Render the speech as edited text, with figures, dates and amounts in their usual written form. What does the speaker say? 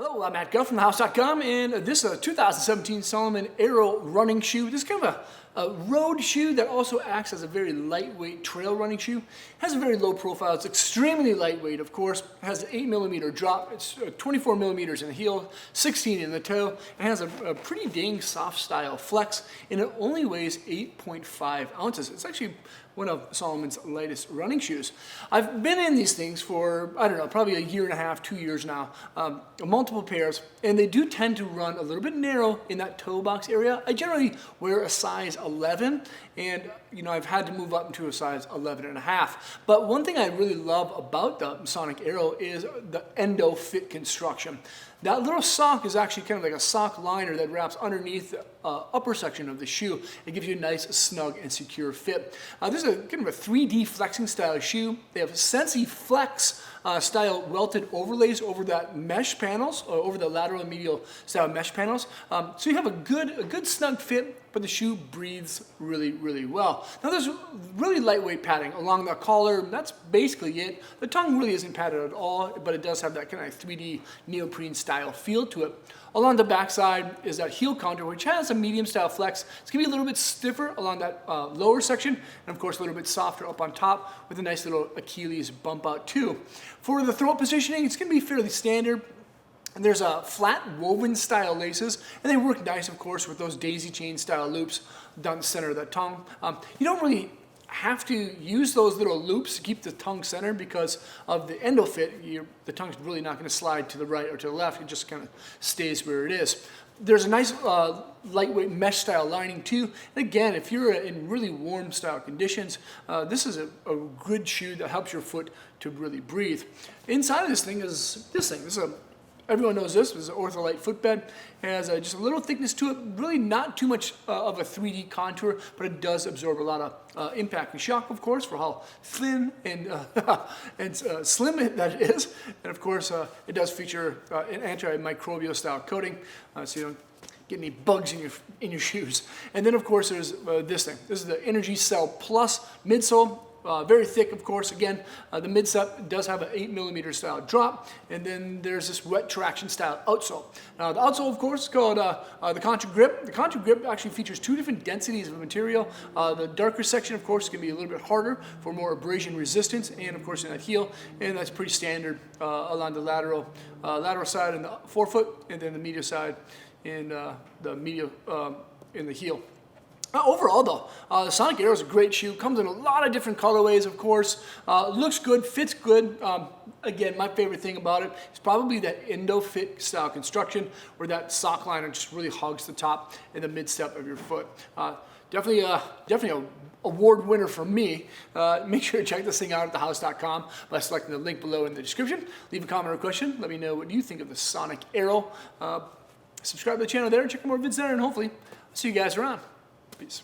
Hello, I'm Matt Guff from thehouse.com, and this is a 2017 Salomon Aero running shoe. This is kind of a road shoe that also acts as a very lightweight trail running shoe. It has a very low profile. It's extremely lightweight, of course. It has an 8mm drop. It's 24mm in the heel, 16 in the toe. It has a pretty dang soft style flex, and it only weighs 8.5 ounces. It's actually one of Salomon's lightest running shoes. I've been in these things for, I don't know, probably a year and a half, 2 years now, multiple pairs, and they do tend to run a little bit narrow in that toe box area. I generally wear a size 11, and I've had to move up into a size 11 and a half. But one thing I really love about the Sonic Aero is the endofit construction. That little sock is actually kind of like a sock liner that wraps underneath the upper section of the shoe. It gives you a nice, snug, and secure fit. This is kind of a 3D flexing style shoe. They have sensi-flex style welted overlays over that mesh panels, or over the lateral and medial style mesh panels. So you have a good snug fit, but the shoe breathes really, really well. Now there's really lightweight padding along the collar. That's basically it. The tongue really isn't padded at all, but it does have that kind of 3D neoprene style feel to it. Along the backside is that heel contour, which has a medium style flex. It's gonna be a little bit stiffer along that lower section, and of course a little bit softer up on top with a nice little Achilles bump out too. For the throat positioning, it's gonna be fairly standard. And there's a flat woven style laces, and they work nice, of course, with those daisy chain style loops down the center of the tongue. You don't really have to use those little loops to keep the tongue centered because of the endofit. The tongue's really not going to slide to the right or to the left. It just kind of stays where it is. There's a nice lightweight mesh style lining too. And again, if you're in really warm style conditions, this is a good shoe that helps your foot to really breathe. Inside of this thing is this thing. Everyone knows this is an ortholite footbed. It has just a little thickness to it, really not too much of a 3D contour, but it does absorb a lot of impact and shock, of course, for how thin and, slim that it is. And of course, it does feature an antimicrobial style coating, so you don't get any bugs in your shoes. And then of course there's this thing. This is the Energy Cell Plus midsole. Very thick, of course. Again, the midsole does have an 8mm style drop, and then there's this wet traction style outsole. Now, the outsole, of course, is called the contragrip. The contragrip actually features two different densities of material. The darker section, of course, is going to be a little bit harder for more abrasion resistance, and of course in that heel, and that's pretty standard along the lateral side in the forefoot, and then the medial side in the heel. Overall though, the Sonic Aero is a great shoe. Comes in a lot of different colorways, of course. Looks good, fits good. Again, my favorite thing about it is probably that endofit style construction where that sock liner just really hugs the top and the mid-step of your foot. Definitely a award winner for me. Make sure to check this thing out at thehouse.com by selecting the link below in the description. Leave a comment or question. Let me know what you think of the Sonic Aero. Subscribe to the channel there and check out more vids there, and hopefully I'll see you guys around. Peace.